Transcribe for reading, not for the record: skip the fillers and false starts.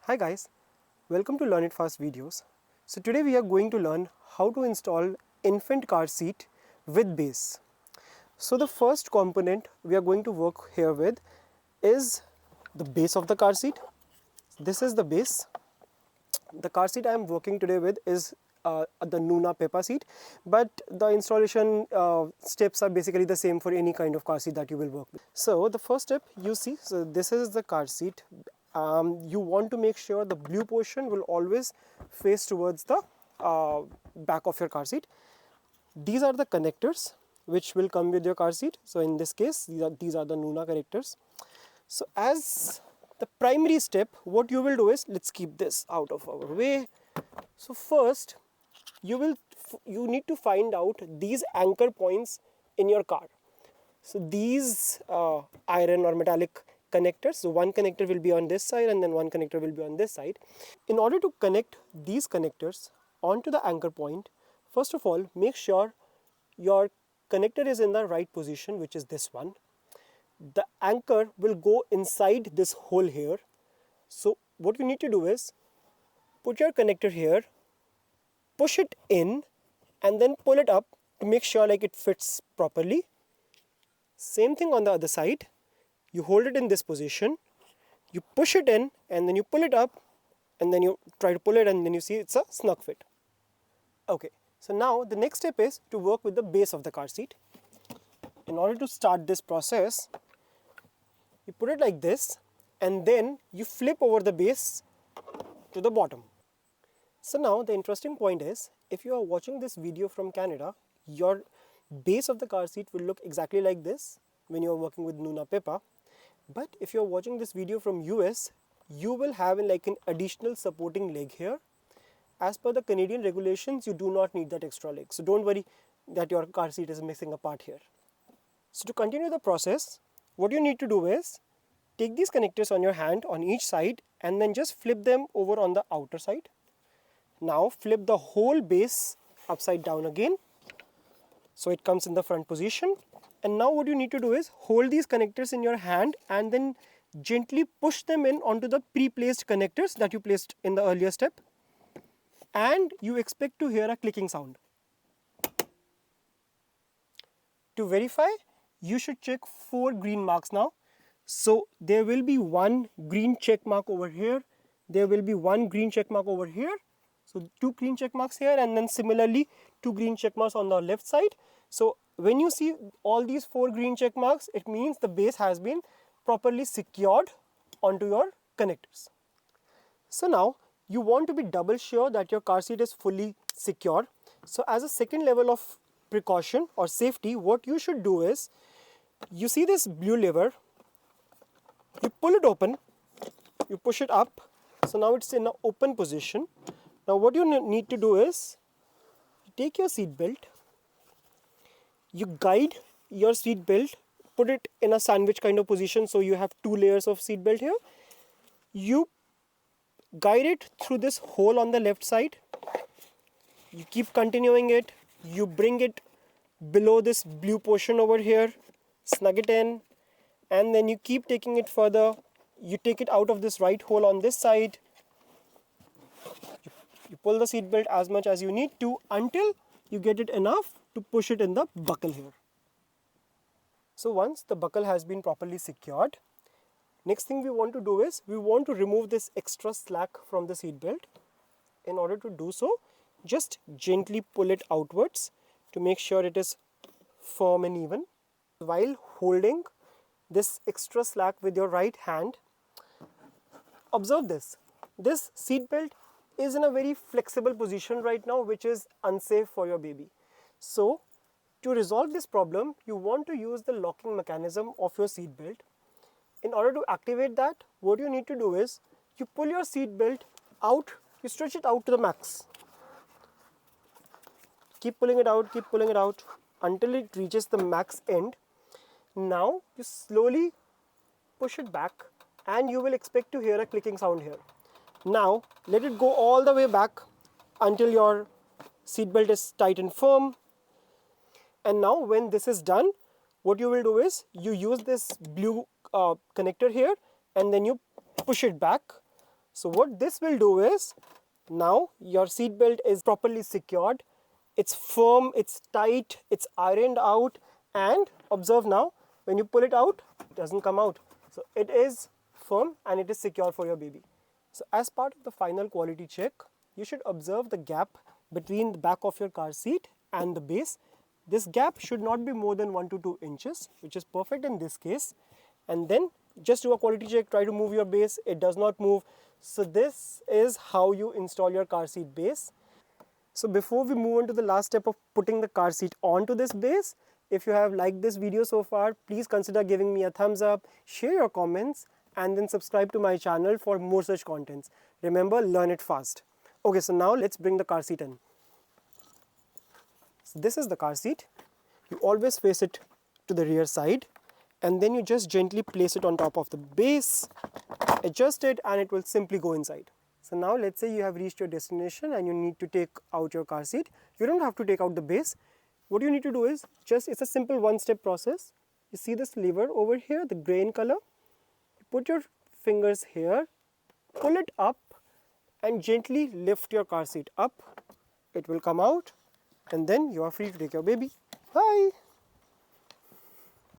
Hi guys, welcome to Learn It Fast videos. So today we are going to learn how to install infant car seat with base. So the first component we are going to work here with is the base of the car seat. This is the base. The car seat I am working today with is the NUNA PIPA seat, but the installation steps are basically the same for any kind of car seat that you will work with. So the first step you see, so this is the car seat. You want to make sure the blue portion will always face towards the back of your car seat. These are the connectors which will come with your car seat. So in this case, these are the NUNA connectors. So as the primary step, what you will do is, let's keep this out of our way. So first, you need to find out these anchor points in your car. So these iron or metallic connectors, so one connector will be on this side and then one connector will be on this side. In order to connect these connectors onto the anchor point, first of all, make sure your connector is in the right position, which is this one. The anchor will go inside this hole here. So what you need to do is put your connector here, push it in, and then pull it up to make sure like it fits properly. Same thing on the other side. You hold it in this position, you push it in, and then you pull it up, and then you try to pull it, and then you see it's a snug fit. Okay, so now the next step is to work with the base of the car seat. In order to start this process, you put it like this, and then you flip over the base to the bottom. So now the interesting point is, if you are watching this video from Canada, your base of the car seat will look exactly like this when you are working with NUNA PIPA. But if you are watching this video from US, you will have like an additional supporting leg here. As per the Canadian regulations, you do not need that extra leg. So don't worry that your car seat is missing a part here. So to continue the process, what you need to do is take these connectors on your hand on each side and then just flip them over on the outer side. Now flip the whole base upside down again, so it comes in the front position. And now what you need to do is hold these connectors in your hand and then gently push them in onto the pre-placed connectors that you placed in the earlier step. And you expect to hear a clicking sound. To verify, you should check 4 green marks now. So there will be one green check mark over here. There will be one green check mark over here. So 2 green check marks here, and then similarly 2 green check marks on the left side. So when you see all these 4 green check marks, it means the base has been properly secured onto your connectors. So now you want to be double sure that your car seat is fully secure. So as a second level of precaution or safety, what you should do is, you see this blue lever, you pull it open, you push it up, so now it's in an open position. Now what you need to do is, you take your seat belt, you guide your seat belt, put it in a sandwich kind of position, so you have 2 layers of seat belt here. You guide it through this hole on the left side, you keep continuing it, you bring it below this blue portion over here, snug it in, and then you keep taking it further. You take it out of this right hole on this side, you pull the seat belt as much as you need to until you get it enough to push it in the buckle here. So once the buckle has been properly secured, next thing we want to do is, we want to remove this extra slack from the seat belt. In order to do so, just gently pull it outwards to make sure it is firm and even. While holding this extra slack with your right hand, observe this. This seat belt is in a very flexible position right now, which is unsafe for your baby. So to resolve this problem, you want to use the locking mechanism of your seat belt. In order to activate that, what you need to do is, you pull your seat belt out, you stretch it out to the max. Keep pulling it out until it reaches the max end. Now you slowly push it back and you will expect to hear a clicking sound here. Now let it go all the way back until your seat belt is tight and firm. And now when this is done, what you will do is, you use this blue connector here and then you push it back. So what this will do is, now your seat belt is properly secured, it's firm, it's tight, it's ironed out, and observe now, when you pull it out, it doesn't come out. So it is firm and it is secure for your baby. So as part of the final quality check, you should observe the gap between the back of your car seat and the base. This gap should not be more than 1 to 2 inches, which is perfect in this case. And then just do a quality check, try to move your base, it does not move. So this is how you install your car seat base. So before we move on to the last step of putting the car seat onto this base, if you have liked this video so far, please consider giving me a thumbs up, share your comments, and then subscribe to my channel for more such contents. Remember, learn it fast. Okay, so now let's bring the car seat in. So this is the car seat. You always face it to the rear side, and then you just gently place it on top of the base, adjust it, and it will simply go inside. So now let's say you have reached your destination and you need to take out your car seat. You don't have to take out the base. What you need to do is it's a simple one-step process. You see this lever over here, the gray in color? You put your fingers here, pull it up, and gently lift your car seat up. It will come out, and then you are free to take your baby. Bye!